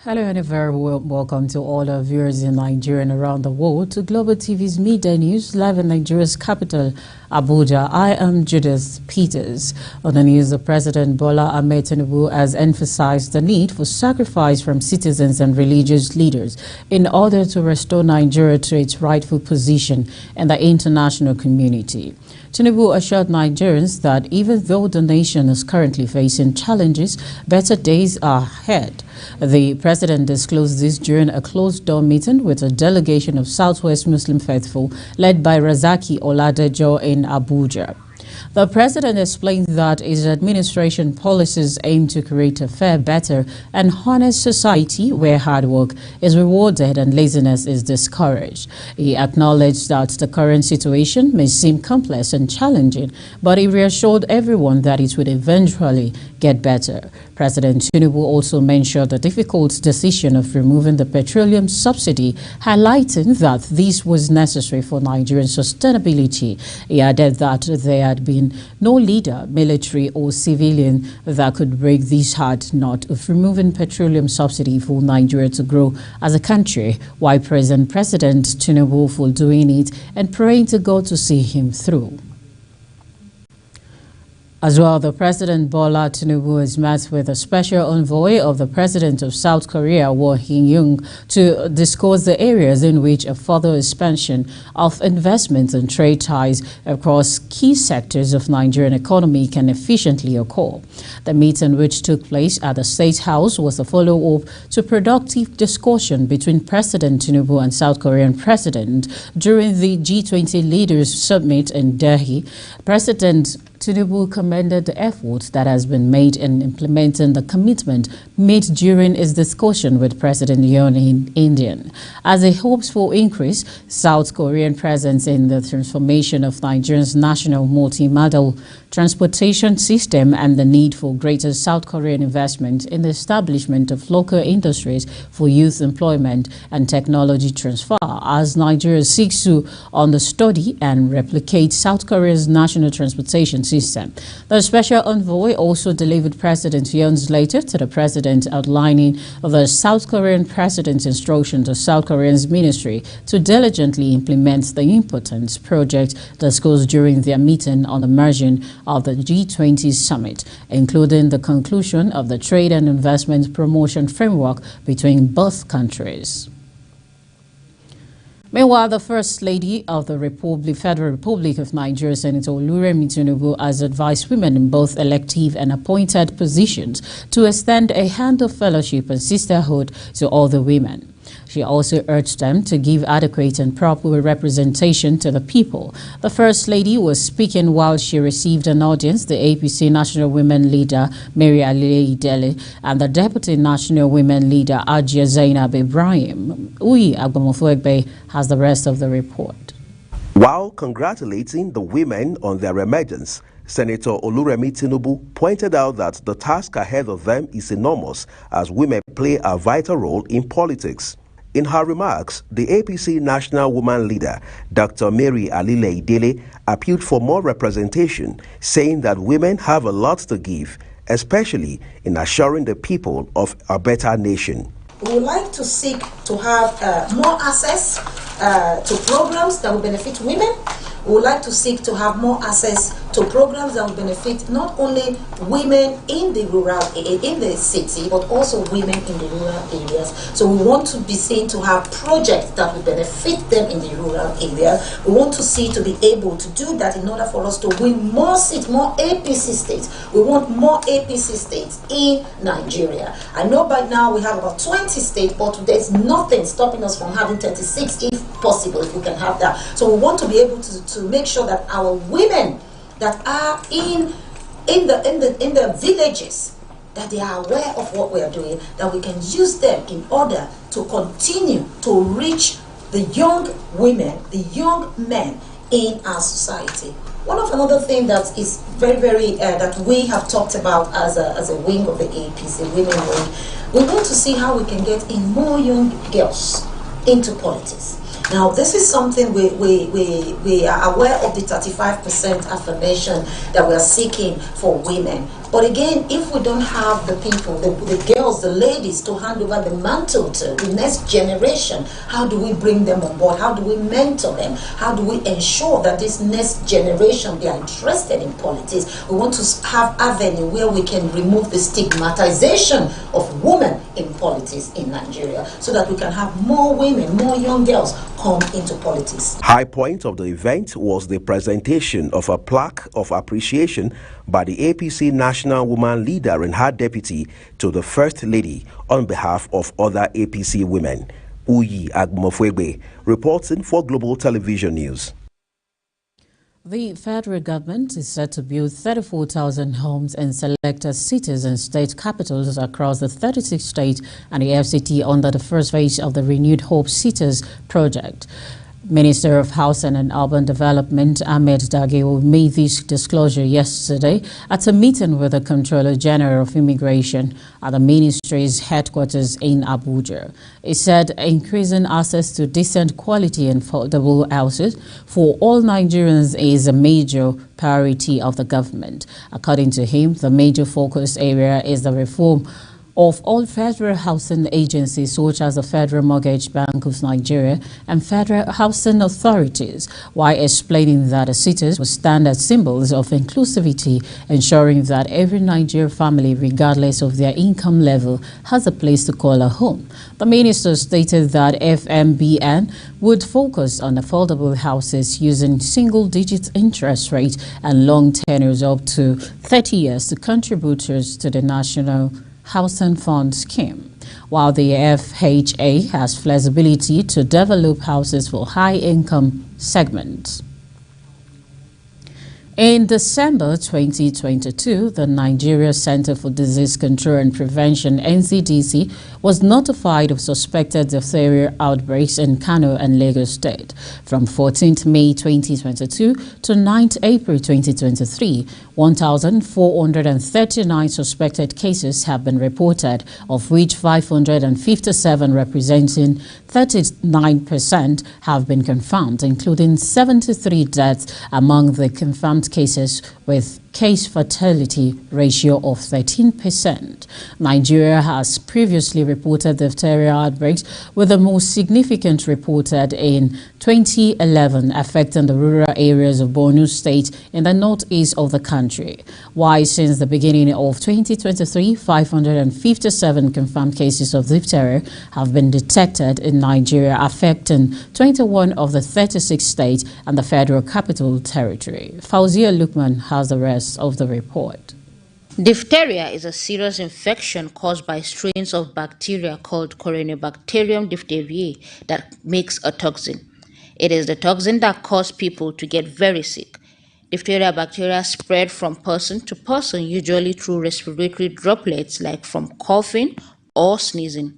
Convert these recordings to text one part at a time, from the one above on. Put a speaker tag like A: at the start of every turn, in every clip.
A: Hello and a very warm welcome to all our viewers in Nigeria and around the world to Global TV's Midday News live in Nigeria's capital, Abuja. I am Judith Peters. On the news, the President Bola Ahmed Tinubu has emphasized the need for sacrifice from citizens and religious leaders in order to restore Nigeria to its rightful position in the international community. Tinubu assured Nigerians that even though the nation is currently facing challenges, better days are ahead. The president disclosed this during a closed-door meeting with a delegation of Southwest Muslim faithful led by Razaki Oladejo in Abuja. The president explained that his administration policies aim to create a fair, better and honest society where hard work is rewarded and laziness is discouraged. He acknowledged that the current situation may seem complex and challenging, but he reassured everyone that it would eventually get better. President Tinubu also mentioned the difficult decision of removing the petroleum subsidy, highlighting that this was necessary for Nigerian sustainability. He added that there had been no leader, military or civilian, that could break this hard knot of removing petroleum subsidy for Nigeria to grow as a country, while President Tinubu for doing it and praying to God to see him through. As well, the President Bola Tinubu has met with a special envoy of the President of South Korea, Woo Hin-young, to discuss the areas in which a further expansion of investment and trade ties across key sectors of Nigerian economy can efficiently occur. The meeting, which took place at the State House, was a follow-up to productive discussion between President Tinubu and South Korean President during the G20 Leaders Summit in Delhi. President Tinubu commended the effort that has been made in implementing the commitment made during his discussion with President Yoon in India. As he hopes for increased South Korean presence in the transformation of Nigeria's national multimodal transportation system and the need for greater South Korean investment in the establishment of local industries for youth employment and technology transfer, as Nigeria seeks to understudy and replicate South Korea's national transportation system. The special envoy also delivered President Yoon's letter to the president outlining the South Korean president's instruction to South Korea's ministry to diligently implement the important project discussed during their meeting on the margin of the G20 summit, including the conclusion of the trade and investment promotion framework between both countries. Meanwhile, the First Lady of the Federal Republic of Nigeria, Senator Oluremi Tinubu, has advised women in both elective and appointed positions to extend a hand of fellowship and sisterhood to all the women. She also urged them to give adequate and proper representation to the people. The First Lady was speaking while she received an audience the APC National Women Leader, Mary Alile-Idele, and the Deputy National Women Leader, Ajia Zainab Ibrahim. Uyi Agbomofuegbe has the rest of the report.
B: While congratulating the women on their emergence, Senator Oluremi Tinubu pointed out that the task ahead of them is enormous as women play a vital role in politics. In her remarks, the APC National Woman Leader, Dr. Mary Alile-Idele, appealed for more representation, saying that women have a lot to give, especially in assuring the people of a better nation.
C: We would like to seek to have more access to programs that will benefit women. We would like to seek to have more access to programs that will benefit not only women in the city, but also women in the rural areas. So we want to be seen to have projects that will benefit them in the rural areas. We want to see to be able to do that in order for us to win more seats, more APC states. We want more APC states in Nigeria. I know by now we have about 20 states, but there's nothing stopping us from having 36 if possible, if we can have that. So we want to be able to make sure that our women that are in the villages, that they are aware of what we are doing, that we can use them in order to continue to reach the young women, the young men in our society. Another thing that is very that we have talked about as a wing of the APC, women wing, we want to see how we can get in more young girls into politics. Now, this is something we are aware of, the 35% affirmation that we are seeking for women. But again, if we don't have the people, the girls, the ladies to hand over the mantle to the next generation, how do we bring them on board? How do we mentor them? How do we ensure that this next generation, they are interested in politics? We want to have avenue where we can remove the stigmatization of women in politics in Nigeria, so that we can have more women, more young girls come into politics.
B: High point of the event was the presentation of a plaque of appreciation by the APC National Woman Leader and her deputy to the First Lady on behalf of other APC women. Uyi Agmofwegbe, reporting for Global Television News.
A: The federal government is set to build 34,000 homes in selected cities and state capitals across the 36 states and the FCT under the first phase of the Renewed Hope Cities project. Minister of Housing and Urban Development Ahmed Dagewo made this disclosure yesterday at a meeting with the Comptroller General of Immigration at the ministry's headquarters in Abuja. He said increasing access to decent quality and affordable houses for all Nigerians is a major priority of the government. According to him, the major focus area is the reform of all federal housing agencies such as the Federal Mortgage Bank of Nigeria and federal housing authorities, while explaining that the cities will stand as symbols of inclusivity, ensuring that every Nigerian family, regardless of their income level, has a place to call a home. The minister stated that FMBN would focus on affordable houses using single-digit interest rate and long tenures up to 30 years to contributors to the National Housing Fund scheme, while the FHA has flexibility to develop houses for high-income segments. In December 2022, the Nigeria Center for Disease Control and Prevention, NCDC, was notified of suspected diphtheria outbreaks in Kano and Lagos State. From 14th May 2022 to 9th April 2023, 1,439 suspected cases have been reported, of which 557, representing 39%, have been confirmed, including 73 deaths among the confirmed cases, with case fatality ratio of 13%. Nigeria has previously reported diphtheria outbreaks, with the most significant reported in 2011, affecting the rural areas of Borno State in the northeast of the country. While since the beginning of 2023, 557 confirmed cases of diphtheria have been detected in Nigeria, affecting 21 of the 36 states and the Federal Capital Territory. Fauzia Lukman has the rest of the report.
D: Diphtheria is a serious infection caused by strains of bacteria called Corynebacterium diphtheriae that makes a toxin. It is the toxin that causes people to get very sick. Diphtheria bacteria spread from person to person, usually through respiratory droplets like from coughing or sneezing.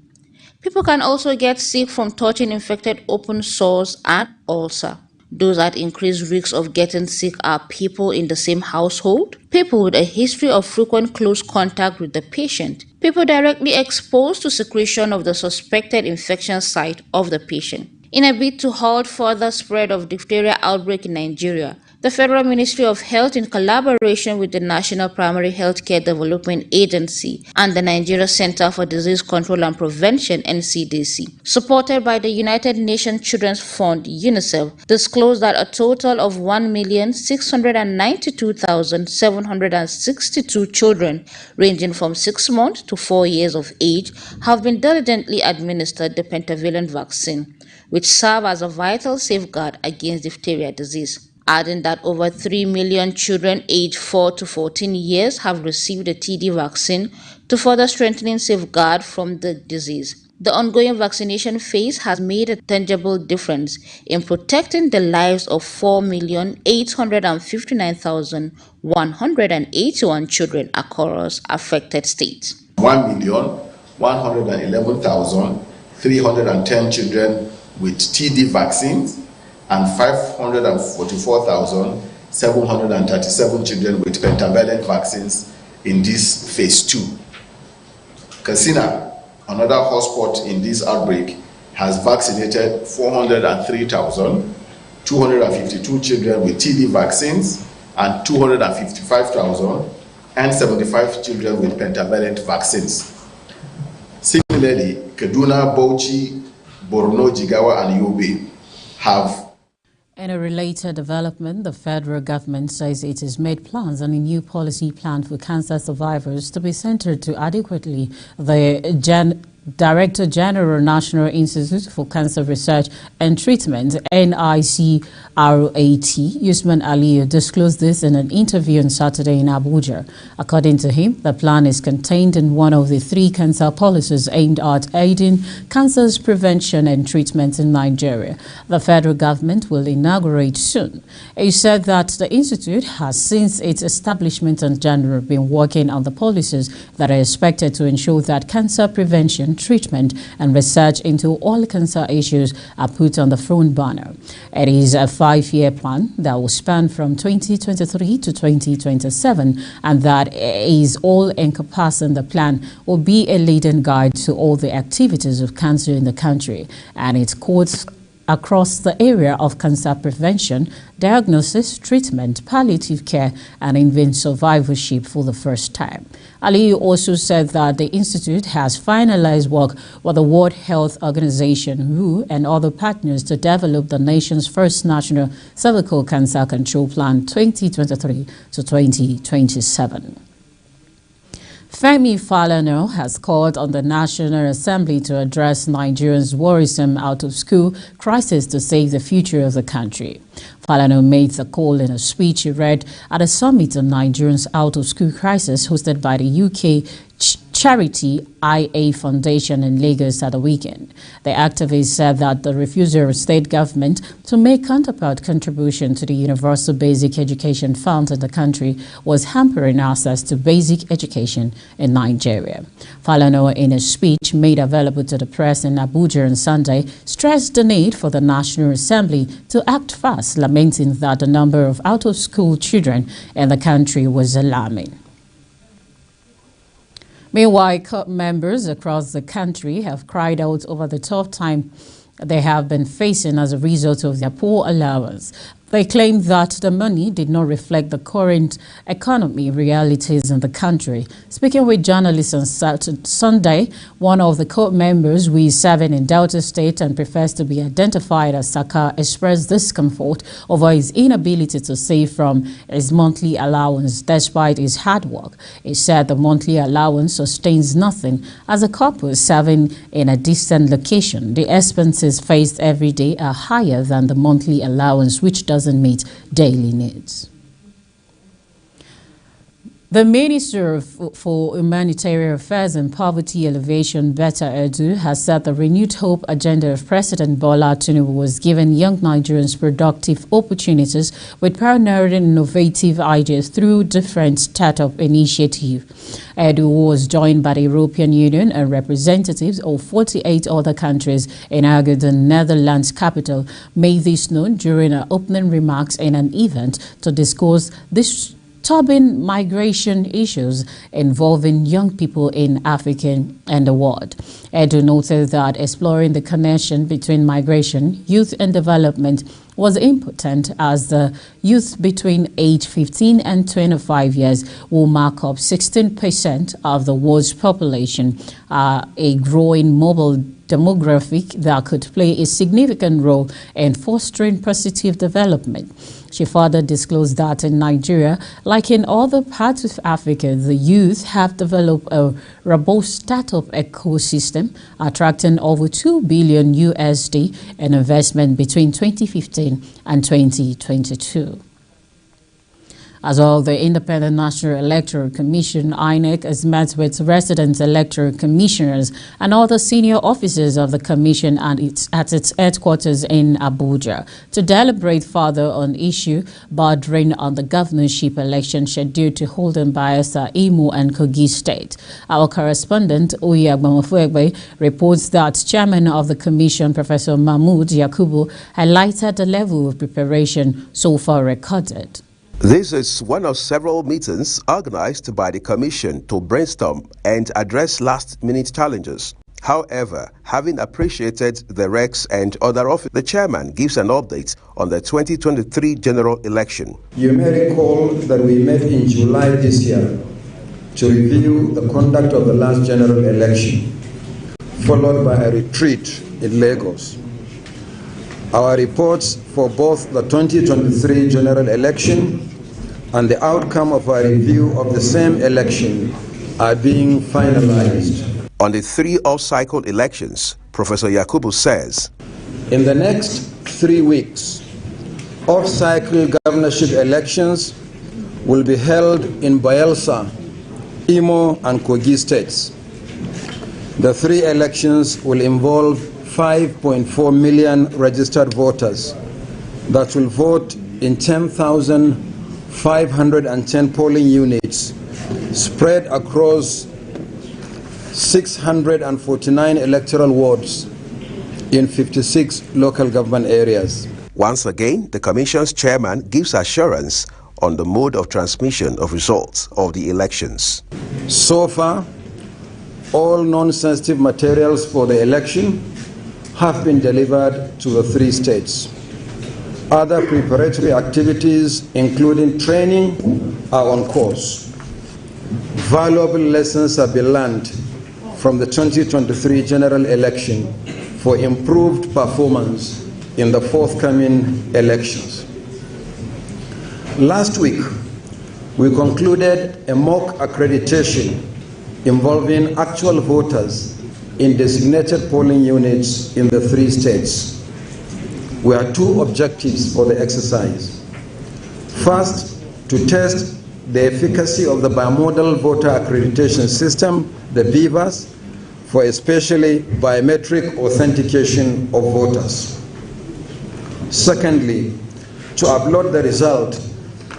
D: People can also get sick from touching infected open sores and ulcer. Those at increased risk of getting sick are people in the same household, people with a history of frequent close contact with the patient, people directly exposed to secretion of the suspected infection site of the patient. In a bid to halt further spread of diphtheria outbreak in Nigeria, the Federal Ministry of Health, in collaboration with the National Primary Healthcare Development Agency and the Nigeria Center for Disease Control and Prevention, NCDC, supported by the United Nations Children's Fund, UNICEF, disclosed that a total of 1,692,762 children ranging from 6 months to 4 years of age have been diligently administered the pentavalent vaccine, which serve as a vital safeguard against diphtheria disease. Adding that over 3 million children aged 4 to 14 years have received the TD vaccine to further strengthening safeguard from the disease. The ongoing vaccination phase has made a tangible difference in protecting the lives of 4,859,181 children across affected states.
E: 1,111,310 children with TD vaccines and 544,737 children with pentavalent vaccines in this phase 2. Katsina, another hotspot in this outbreak, has vaccinated 403,252 children with TD vaccines and 255,000 and 75 children with pentavalent vaccines. Similarly, Kaduna, Bauchi, Borno, Jigawa, and Yobe have.
A: In a related development, the federal government says it has made plans on a new policy plan for cancer survivors to be centered to adequately the Director General, National Institute for Cancer Research and Treatment, NICRAT, Usman Aliyu, disclosed this in an interview on Saturday in Abuja. According to him, the plan is contained in one of the 3 cancer policies aimed at aiding cancer's prevention and treatment in Nigeria. The federal government will inaugurate soon. He said that the institute has, since its establishment in January, been working on the policies that are expected to ensure that cancer prevention, treatment and research into all cancer issues are put on the front burner. It is a 5-year plan that will span from 2023 to 2027, and that is all-encompassing. The plan will be a leading guide to all the activities of cancer in the country, and it cuts across the area of cancer prevention, diagnosis, treatment, palliative care, and even survivorship for the first time. Aliyu also said that the institute has finalized work with the World Health Organization, WHO, and other partners to develop the nation's first national cervical cancer control plan 2023 to 2027. Femi Falana has called on the National Assembly to address Nigerians' worrisome out-of-school crisis to save the future of the country. Falana made the call in a speech he read at a summit on Nigerians' out-of-school crisis hosted by the UK charity IA Foundation in Lagos at the weekend. The activist said that the refusal of state government to make counterpart contribution to the Universal Basic Education Fund in the country was hampering access to basic education in Nigeria. Falana, in a speech made available to the press in Abuja on Sunday, stressed the need for the National Assembly to act fast, lamenting that the number of out-of-school children in the country was alarming. Meanwhile, COP members across the country have cried out over the tough time they have been facing as a result of their poor allowance. They claim that the money did not reflect the current economy realities in the country. Speaking with journalists on Sunday, one of the COP members who is serving in Delta State and prefers to be identified as Saka expressed discomfort over his inability to save from his monthly allowance despite his hard work. He said the monthly allowance sustains nothing. As a couple serving in a distant location, the expenses faced every day are higher than the monthly allowance, which doesn't meet daily needs. The Minister for Humanitarian Affairs and Poverty Alleviation, Betta Edu, has said the renewed hope agenda of President Bola Tinubu was giving young Nigerians productive opportunities with pioneering innovative ideas through different startup initiatives. Edu was joined by the European Union and representatives of 48 other countries in Hague, Netherlands capital, made this known during her opening remarks in an event to discuss this disturbing migration issues involving young people in Africa and the world. Edu noted that exploring the connection between migration, youth and development was important, as the youth between age 15 and 25 years will mark up 16% of the world's population, a growing mobile demographic that could play a significant role in fostering positive development. She further disclosed that in Nigeria, like in other parts of Africa, the youth have developed a robust startup ecosystem, attracting over $2 billion USD in investment between 2015 and 2022. As well, the Independent National Electoral Commission, INEC, has met with resident electoral commissioners and other senior officers of the commission at its headquarters in Abuja to deliberate further on issue bordering on the governorship election scheduled to hold in Bayelsa, Imo, and Kogi State. Our correspondent, Oya Agbamofuegbe, reports that Chairman of the Commission, Professor Mahmood Yakubu, highlighted the level of preparation so far recorded.
B: This is one of several meetings organized by the Commission to brainstorm and address last-minute challenges. However, having appreciated the recs and other officers, the chairman gives an update on the 2023 general election.
F: You may recall that we met in July this year to review the conduct of the last general election, followed by a retreat in Lagos. Our reports for both the 2023 general election and the outcome of our review of the same election are being finalized.
B: On the 3 off-cycle elections, Professor Yakubu says,
F: in the next 3 weeks, off-cycle governorship elections will be held in Bayelsa, Imo, and Kogi states. The 3 elections will involve 5.4 million registered voters that will vote in 10,510 polling units spread across 649 electoral wards in 56 local government areas.
B: Once again, the Commission's chairman gives assurance on the mode of transmission of results of the elections.
F: So far, all non-sensitive materials for the election have been delivered to the 3 states. Other preparatory activities, including training, are on course. Valuable lessons have been learned from the 2023 general election for improved performance in the forthcoming elections. Last week, we concluded a mock accreditation involving actual voters in designated polling units in the 3 states. We had 2 objectives for the exercise. First, to test the efficacy of the bimodal voter accreditation system, the BVAS, for especially biometric authentication of voters. Secondly, to upload the result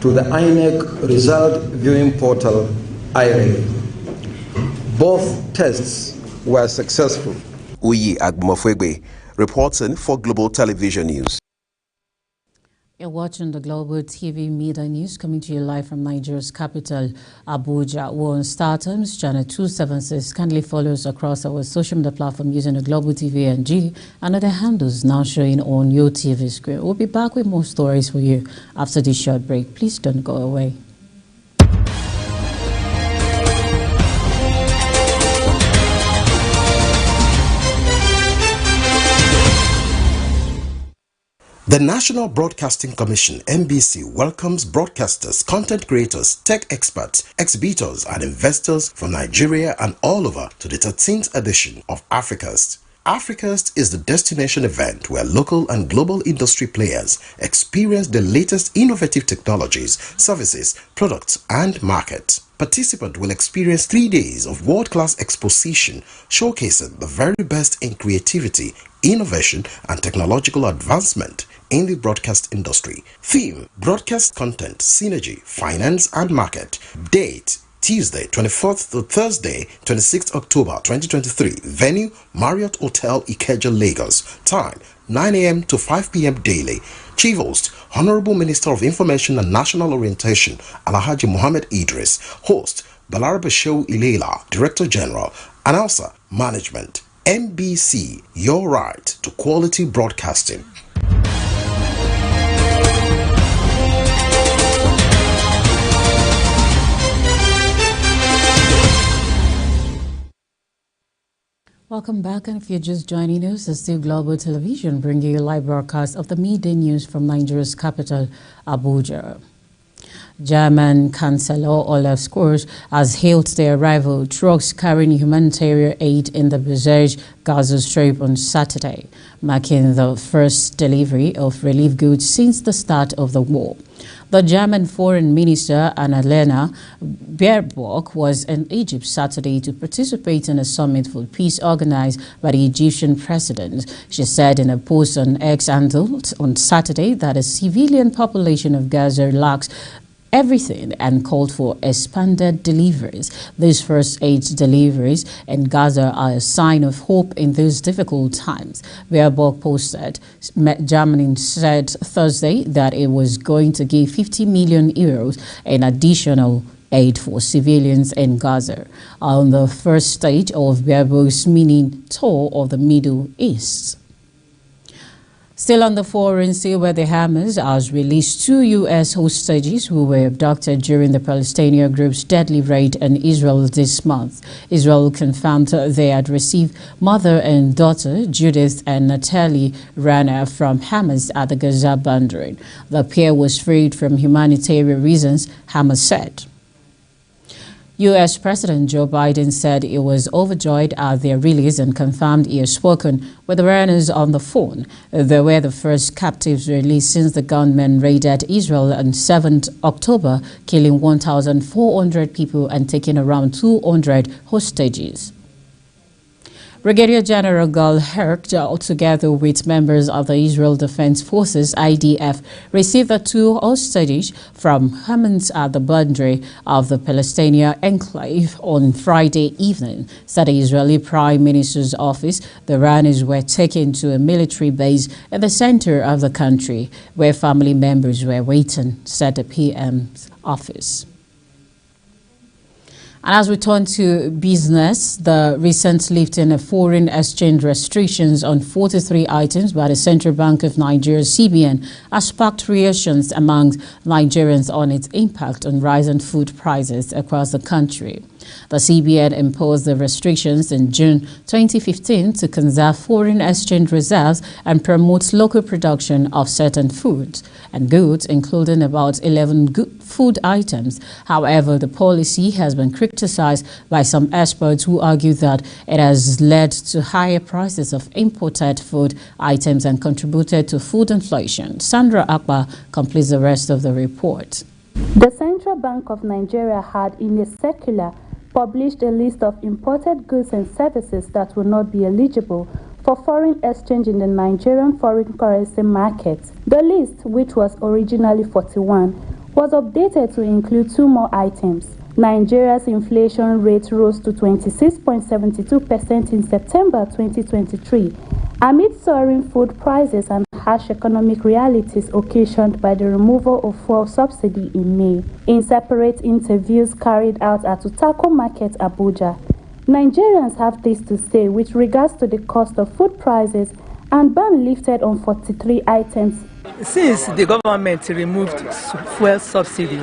F: to the INEC result viewing portal, IREV. Both tests were successful.
B: Uyi Agmofwegbe, reporting for Global Television News.
A: You're watching the Global TV Media News coming to you live from Nigeria's capital, Abuja. We're on StarTimes, channel 276. Kindly follow us across our social media platform using the Global TV NG and other handles now showing on your TV screen. We'll be back with more stories for you after this short break. Please don't go away.
G: The National Broadcasting Commission, NBC, welcomes broadcasters, content creators, tech experts, exhibitors, and investors from Nigeria and all over to the 13th edition of Africast. Africast is the destination event where local and global industry players experience the latest innovative technologies, services, products, and markets. Participants will experience 3 days of world-class exposition showcasing the very best in creativity, innovation, and technological advancement in the broadcast industry. Theme: broadcast content, synergy, finance, and market. Date: Tuesday 24th to Thursday 26th October 2023. Venue: Marriott Hotel Ikeja, Lagos. Time: 9 a.m. to 5 p.m. daily. Chief Host: Honorable Minister of Information and National Orientation Alhaji Mohammed Idris. Host: Balarabe Shehu Ilela, Director General. Announcer: Management. NBC, your right to quality broadcasting.
A: Welcome back, and if you're just joining us, it's still Global Television bringing you a live broadcast of the midday news from Nigeria's capital, Abuja. German Chancellor Olaf Scholz has hailed the arrival of trucks carrying humanitarian aid in the besieged Gaza Strip on Saturday, marking the first delivery of relief goods since the start of the war. The German Foreign Minister Annalena Baerbock was in Egypt Saturday to participate in a summit for peace organized by the Egyptian president. She said in a post on X handle on Saturday that the civilian population of Gaza lacks everything and called for expanded deliveries. These first aid deliveries in Gaza are a sign of hope in these difficult times. Baerbock posted, Germany said Thursday that it was going to give 50 million euros in additional aid for civilians in Gaza on the first stage of Baerbock's mini tour of the Middle East. Still on the foreign sea, where the Hamas has released 2 U.S. hostages who were abducted during the Palestinian group's deadly raid in Israel this month. Israel confirmed they had received mother and daughter Judith and Natalie Rana from Hamas at the Gaza boundary. The pair was freed from humanitarian reasons, Hamas said. U.S. President Joe Biden said he was overjoyed at their release and confirmed he has spoken with the runners on the phone. They were the first captives released since the gunmen raided Israel on 7th October, killing 1,400 people and taking around 200 hostages. Brigadier General Gal Herc, together with members of the Israel Defense Forces (IDF), received the 2 hostages from Hamas at the boundary of the Palestinian enclave on Friday evening, said the Israeli Prime Minister's office. The runners were taken to a military base in the center of the country, where family members were waiting, said the PM's office. And as we turn to business, the recent lifting of foreign exchange restrictions on 43 items by the Central Bank of Nigeria, CBN, has sparked reactions among Nigerians on its impact on rising food prices across the country. The CBN imposed the restrictions in June 2015 to conserve foreign exchange reserves and promote local production of certain foods and goods, including about 11 food items. However, the policy has been criticized by some experts who argue that it has led to higher prices of imported food items and contributed to food inflation. Sandra Akpa completes the rest of the report.
H: The Central Bank of Nigeria had, in a circular, published a list of imported goods and services that will not be eligible for foreign exchange in the Nigerian foreign currency market. The list, which was originally 41, was updated to include 2 more items. Nigeria's inflation rate rose to 26.72% in September 2023, amid soaring food prices and harsh economic realities occasioned by the removal of fuel subsidy in May. In separate interviews carried out at Utako Market, Abuja, Nigerians have this to say with regards to the cost of food prices and ban lifted on 43 items.
I: Since the government removed fuel subsidy,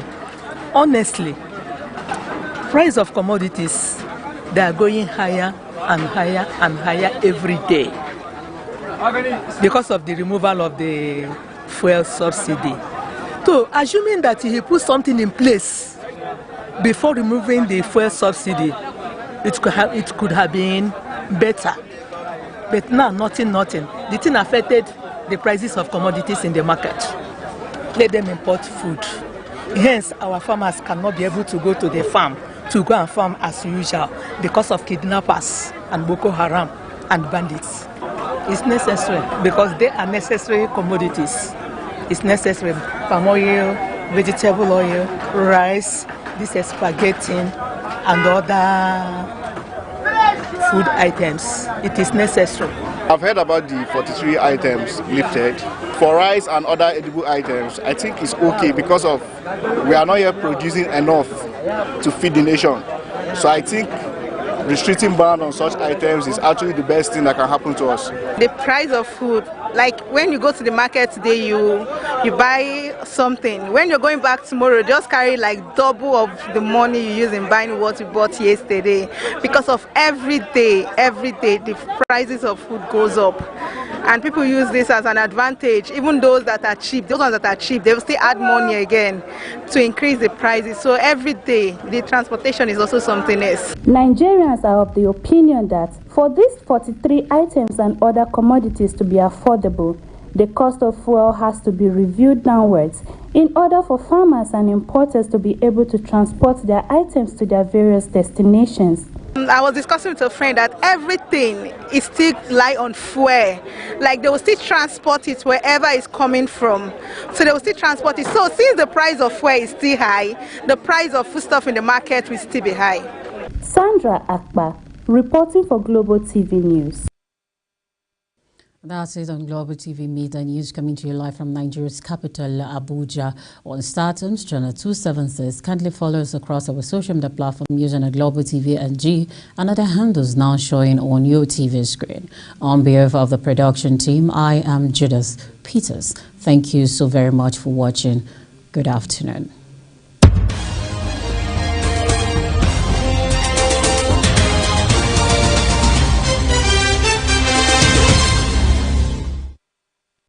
I: honestly, price of commodities, they are going higher and higher and higher every day because of the removal of the fuel subsidy. So, assuming that he put something in place before removing the fuel subsidy, it could have been better. But now, nothing. The thing affected the prices of commodities in the market. Let them import food. Hence, our farmers cannot be able to go to the farm to go and farm as usual because of kidnappers and Boko Haram and bandits. It's necessary because they are necessary commodities. It's necessary. Palm oil, vegetable oil, rice, this is spaghetti and other food items. It is necessary.
J: I've heard about the 43 items lifted. For rice and other edible items, I think it's okay because of we are not yet producing enough to feed the nation. So I think restricting ban on such items is actually the best thing that can happen to us.
K: The price of food, like when you go to the market today, you buy something. When you're going back tomorrow, just carry like double of the money you use in buying what you bought yesterday. Because of every day, the prices of food goes up. And people use this as an advantage. Even those that are cheap, those ones that are cheap, they will still add money again to increase the prices. So every day, the transportation is also something else.
H: Nigerians are of the opinion that for these 43 items and other commodities to be affordable, the cost of fuel has to be reviewed downwards in order for farmers and importers to be able to transport their items to their various destinations.
K: I was discussing with a friend that everything is still lie on fuel. Like they will still transport it wherever it's coming from. So they will still transport it. So since the price of fuel is still high, the price of foodstuff in the market will still be high.
H: Sandra Akpa, reporting for Global TV News.
A: That's it on Global TV Media News, coming to you live from Nigeria's capital, Abuja. On StarTimes, channel 276. Kindly follow us across our social media platform using a Global TV NG and other handles now showing on your TV screen. On behalf of the production team, I am Judith Peters. Thank you so very much for watching. Good afternoon.